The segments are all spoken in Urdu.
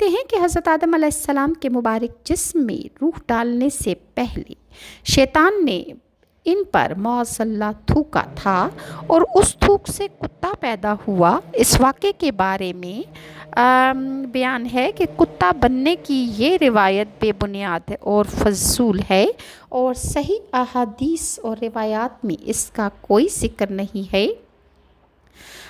کہتے ہیں کہ حضرت آدم علیہ السلام کے مبارک جسم میں روح ڈالنے سے پہلے شیطان نے ان پر معاذ اللہ تھوکا تھا اور اس تھوک سے کتا پیدا ہوا۔ اس واقعے کے بارے میں بیان ہے کہ کتا بننے کی یہ روایت بے بنیاد اور فضول ہے، اور صحیح احادیث اور روایات میں اس کا کوئی ذکر نہیں ہے۔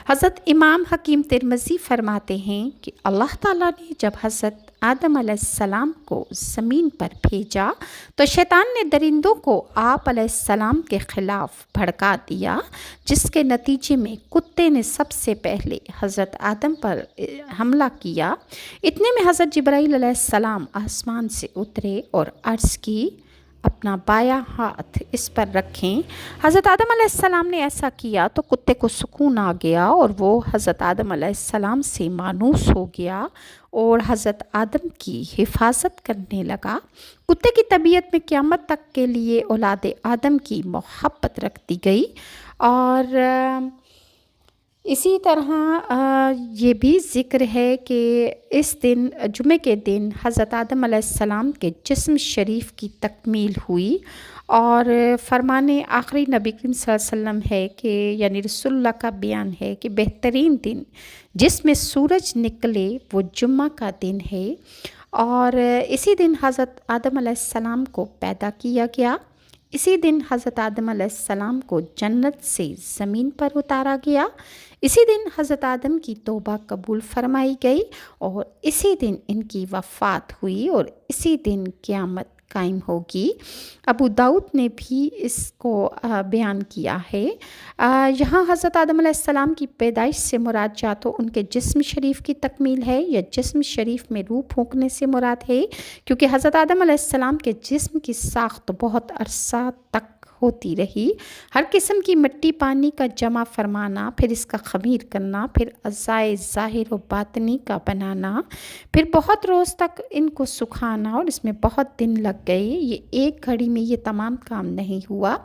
حضرت امام حکیم ترمذی فرماتے ہیں کہ اللہ تعالیٰ نے جب حضرت آدم علیہ السلام کو زمین پر بھیجا تو شیطان نے درندوں کو آپ علیہ السلام کے خلاف بھڑکا دیا، جس کے نتیجے میں کتے نے سب سے پہلے حضرت آدم پر حملہ کیا۔ اتنے میں حضرت جبرائیل علیہ السلام آسمان سے اترے اور عرض کی اپنا بایاں ہاتھ اس پر رکھیں۔ حضرت آدم علیہ السلام نے ایسا کیا تو کتے کو سکون آ گیا اور وہ حضرت آدم علیہ السلام سے مانوس ہو گیا اور حضرت آدم کی حفاظت کرنے لگا۔ کتے کی طبیعت میں قیامت تک کے لیے اولاد آدم کی محبت رکھ دی گئی، اور اسی طرح یہ بھی ذکر ہے کہ اس دن جمعے کے دن حضرت آدم علیہ السلام کے جسم شریف کی تکمیل ہوئی، اور فرمان آخری نبی کریم صلی اللہ علیہ وسلم ہے کہ یعنی رسول اللہ کا بیان ہے کہ بہترین دن جس میں سورج نکلے وہ جمعہ کا دن ہے، اور اسی دن حضرت آدم علیہ السلام کو پیدا کیا گیا۔ اسی دن حضرت آدم علیہ السلام کو جنت سے زمین پر اتارا گیا۔ اسی دن حضرت آدم کی توبہ قبول فرمائی گئی، اور اسی دن ان کی وفات ہوئی، اور اسی دن قیامت قائم ہوگی۔ ابو داؤد نے بھی اس کو بیان کیا ہے۔ یہاں حضرت آدم علیہ السلام کی پیدائش سے مراد یا تو ان کے جسم شریف کی تکمیل ہے یا جسم شریف میں روح پھونکنے سے مراد ہے، کیونکہ حضرت آدم علیہ السلام کے جسم کی ساخت بہت عرصہ تک ہوتی رہی۔ ہر قسم کی مٹی پانی کا جمع فرمانا، پھر اس کا خمیر کرنا، پھر اعضائے ظاہر و باطنی کا بنانا، پھر بہت روز تک ان کو سکھانا، اور اس میں بہت دن لگ گئے۔ یہ ایک گھڑی میں یہ تمام کام نہیں ہوا۔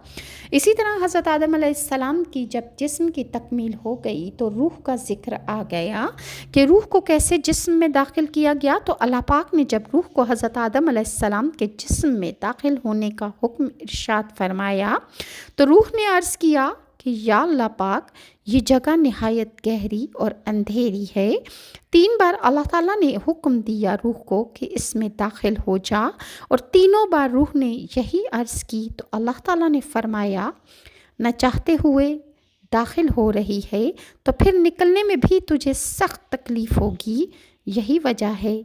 اسی طرح حضرت آدم علیہ السلام کی جب جسم کی تکمیل ہو گئی تو روح کا ذکر آ گیا کہ روح کو کیسے جسم میں داخل کیا گیا۔ تو اللہ پاک نے جب روح کو حضرت آدم علیہ السلام کے جسم میں داخل ہونے کا حکم ارشاد فرمایا تو روح نے عرض کیا کہ یا اللہ پاک، یہ جگہ نہایت گہری اور اندھیری ہے۔ 3 بار اللہ تعالیٰ نے حکم دیا روح کو کہ اس میں داخل ہو جا، اور تینوں بار روح نے یہی عرض کی تو اللہ تعالیٰ نے فرمایا نہ چاہتے ہوئے داخل ہو رہی ہے تو پھر نکلنے میں بھی تجھے سخت تکلیف ہوگی۔ یہی وجہ ہے